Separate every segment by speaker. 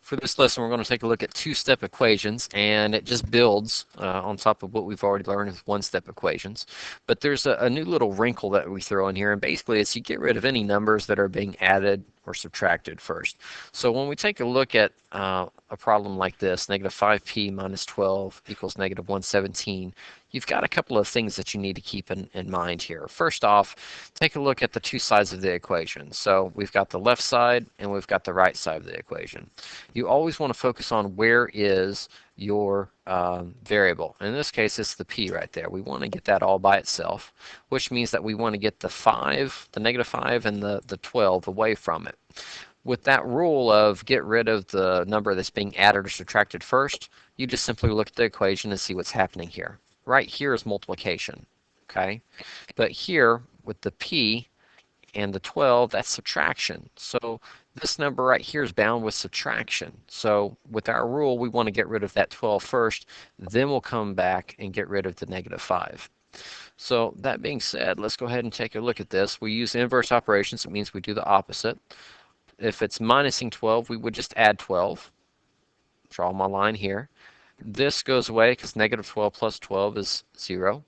Speaker 1: For this lesson, we're going to take a look at two-step equations, and it just builds on top of what we've already learned with one-step equations. But there's a new little wrinkle that we throw in here, and basically it's you get rid of any numbers that are being added or subtracted first. So when we take a look at a problem like this, negative 5p minus 12 equals negative 117, you've got a couple of things that you need to keep in mind here. First off, take a look at the two sides of the equation. So we've got the left side and we've got the right side of the equation. You always want to focus on where is your variable. In this case, it's the p right there. We want to get that all by itself, which means that we want to get the 5, the negative 5, and the 12 away from it. With that rule of get rid of the number that's being added or subtracted first, you just simply look at the equation and see what's happening here. Right here is multiplication, okay? But here, with the p and the 12, that's subtraction. So this number right here is bound with subtraction. So with our rule, we want to get rid of that 12 first, then we'll come back and get rid of the negative 5. So that being said, let's go ahead and take a look at this. We use inverse operations. It means we do the opposite. If it's minusing 12, we would just add 12. Draw my line here. This goes away because negative 12 plus 12 is 0.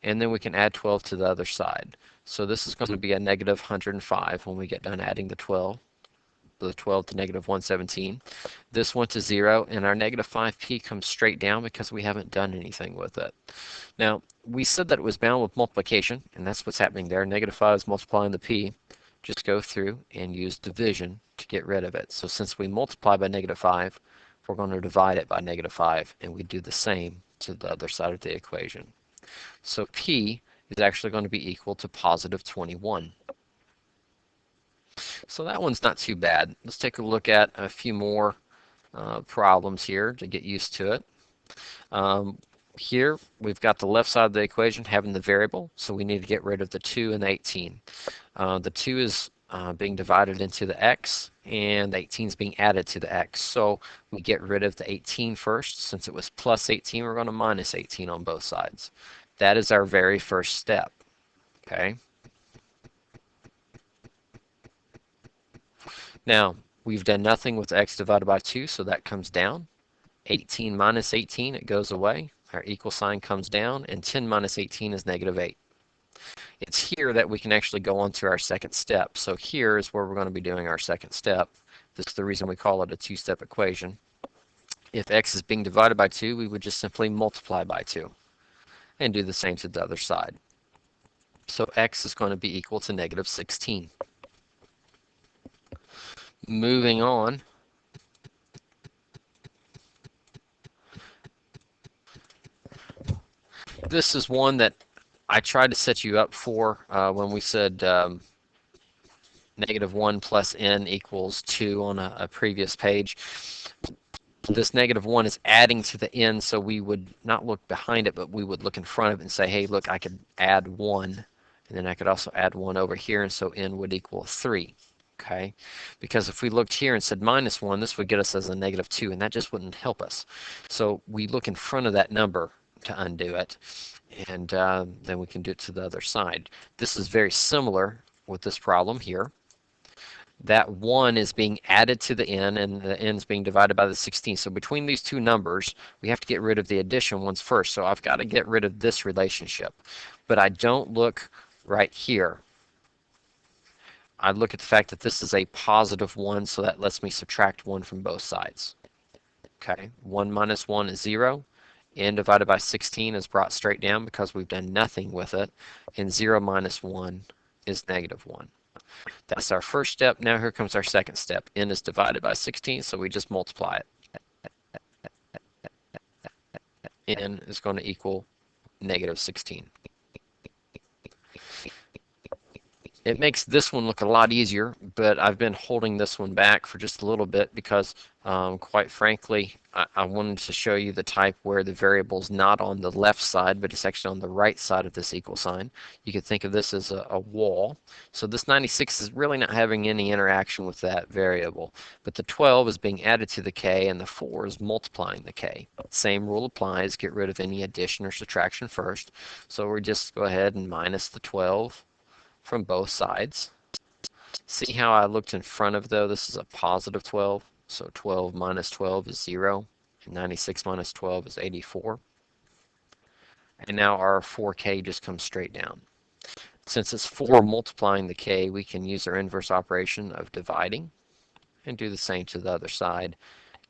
Speaker 1: And then we can add 12 to the other side. So this is going to be a negative 105 when we get done adding the 12 to negative 117. This went to 0, and our negative 5p comes straight down because we haven't done anything with it. Now, we said that it was bound with multiplication, and that's what's happening there. Negative 5 is multiplying the p. Just go through and use division to get rid of it. So since we multiply by negative 5, we're going to divide it by negative 5, and we do the same to the other side of the equation. So p is actually going to be equal to positive 21. So that one's not too bad. Let's take a look at a few more problems here to get used to it. Here we've got the left side of the equation having the variable, so we need to get rid of the 2 and the 18. The 2 is being divided into the x, and the 18 is being added to the x. So we get rid of the 18 first. Since it was plus 18, we're going to minus 18 on both sides. That is our very first step. Okay. Now, we've done nothing with x divided by 2, so that comes down. 18 minus 18, it goes away. Our equal sign comes down, and 10 minus 18 is negative 8. It's here that we can actually go on to our second step. So here is where we're going to be doing our second step. This is the reason we call it a two-step equation. If x is being divided by 2, we would just simply multiply by 2 and do the same to the other side. So x is going to be equal to negative 16. Moving on. This is one that I tried to set you up for when we said negative 1 plus n equals 2 on a previous page. This negative 1 is adding to the n, so we would not look behind it, but we would look in front of it and say, hey, look, I could add 1, and then I could also add 1 over here, and so n would equal 3. Okay, because if we looked here and said minus 1, this would get us as a negative 2, and that just wouldn't help us. So we look in front of that number to undo it, and then we can do it to the other side. This is very similar with this problem here. That 1 is being added to the n, and the n is being divided by the 16. So between these two numbers, we have to get rid of the addition ones first. So I've got to get rid of this relationship. But I don't look right here. I look at the fact that this is a positive 1, so that lets me subtract 1 from both sides. Okay, 1 minus 1 is 0. N divided by 16 is brought straight down because we've done nothing with it. And 0 minus 1 is negative 1. That's our first step. Now here comes our second step. N is divided by 16, so we just multiply it. N is going to equal negative 16. It makes this one look a lot easier, but I've been holding this one back for just a little bit because, quite frankly, I wanted to show you the type where the variable is not on the left side, but it's actually on the right side of this equal sign. You could think of this as a wall. So this 96 is really not having any interaction with that variable. But the 12 is being added to the k, and the 4 is multiplying the k. Same rule applies. Get rid of any addition or subtraction first. So we just go ahead and minus the 12 from both sides. See how I looked in front of, though? This is a positive 12. So 12 minus 12 is 0, and 96 minus 12 is 84. And now our 4k just comes straight down. Since it's 4 multiplying the k, we can use our inverse operation of dividing and do the same to the other side.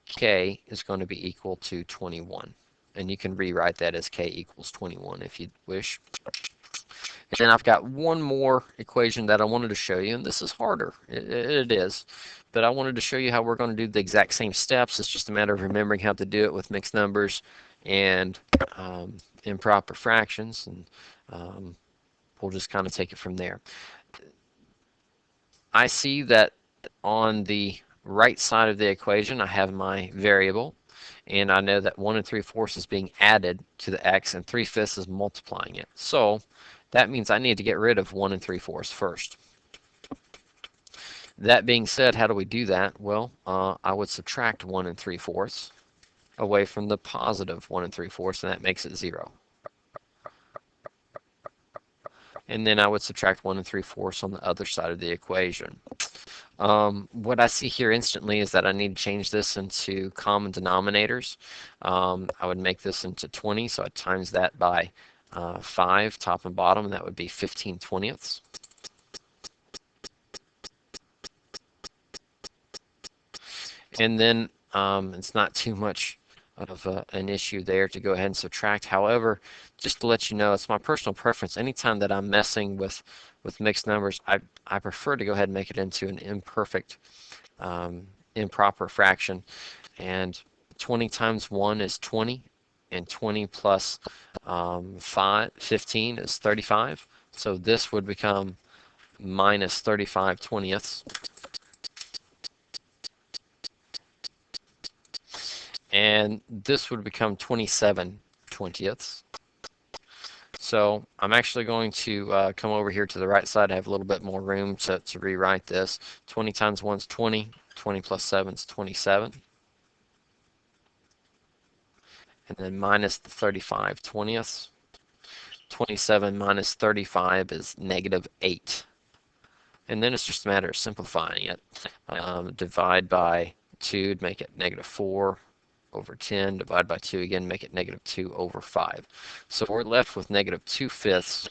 Speaker 1: K is going to be equal to 21. And you can rewrite that as k equals 21 if you wish. And then I've got one more equation that I wanted to show you, and this is harder. It is. But I wanted to show you how we're going to do the exact same steps. It's just a matter of remembering how to do it with mixed numbers and improper fractions. And we'll just kind of take it from there. I see that on the right side of the equation, I have my variable. And I know that 1 3/4 is being added to the x, and 3/5 is multiplying it. So that means I need to get rid of 1 3/4 first. That being said, how do we do that? Well, I would subtract 1 3/4 away from the positive 1 3/4, and that makes it 0. And then I would subtract 1 3/4 on the other side of the equation. What I see here instantly is that I need to change this into common denominators. I would make this into 20, so I times that by 5 top and bottom, and that would be 15/20. And then it's not too much of an issue there to go ahead and subtract. However, just to let you know, it's my personal preference. Anytime that I'm messing with mixed numbers, I prefer to go ahead and make it into an imperfect, improper fraction. And 20 times 1 is 20, and 20 plus 15 is 35. So this would become minus 35/20. And this would become 27/20. So I'm actually going to come over here to the right side. I have a little bit more room to rewrite this. 20 times 1 is 20. 20 plus 7 is 27. And then minus the 35/20. 27 minus 35 is -8. And then it's just a matter of simplifying it. Divide by 2 to make it -4. Over 10, divide by 2 again, make it -2 over 5. So we're left with -2/5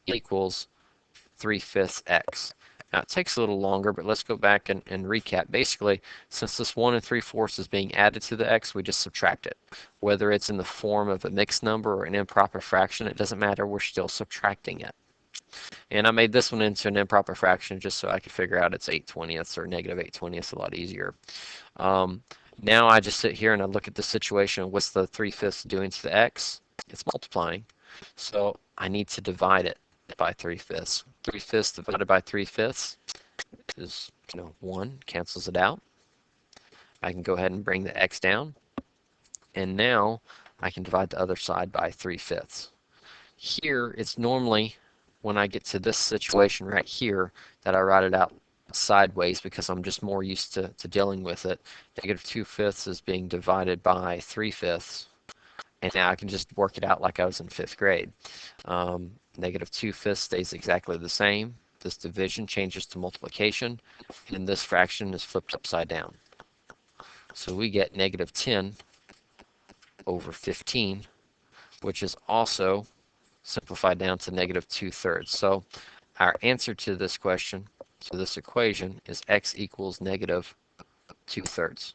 Speaker 1: equals 3/5 x. Now it takes a little longer, but let's go back and recap. Basically, since this 1 3/4 is being added to the x, we just subtract it. Whether it's in the form of a mixed number or an improper fraction, it doesn't matter, we're still subtracting it. And I made this one into an improper fraction just so I could figure out it's 8/20 or -8/20 a lot easier. Now I just sit here and I look at the situation. What's the 3/5 doing to the x? It's multiplying. So I need to divide it by 3/5. 3/5 divided by 3/5 is 1, cancels it out. I can go ahead and bring the x down. And now I can divide the other side by 3/5. Here, it's normally when I get to this situation right here that I write it out sideways because I'm just more used to dealing with it. -2/5 is being divided by 3/5, and now I can just work it out like I was in 5th grade. -2/5 stays exactly the same. This division changes to multiplication, and this fraction is flipped upside down. So we get -10 over 15, which is also simplified down to -2/3. So our answer to this question, to this equation, is x equals -2/3.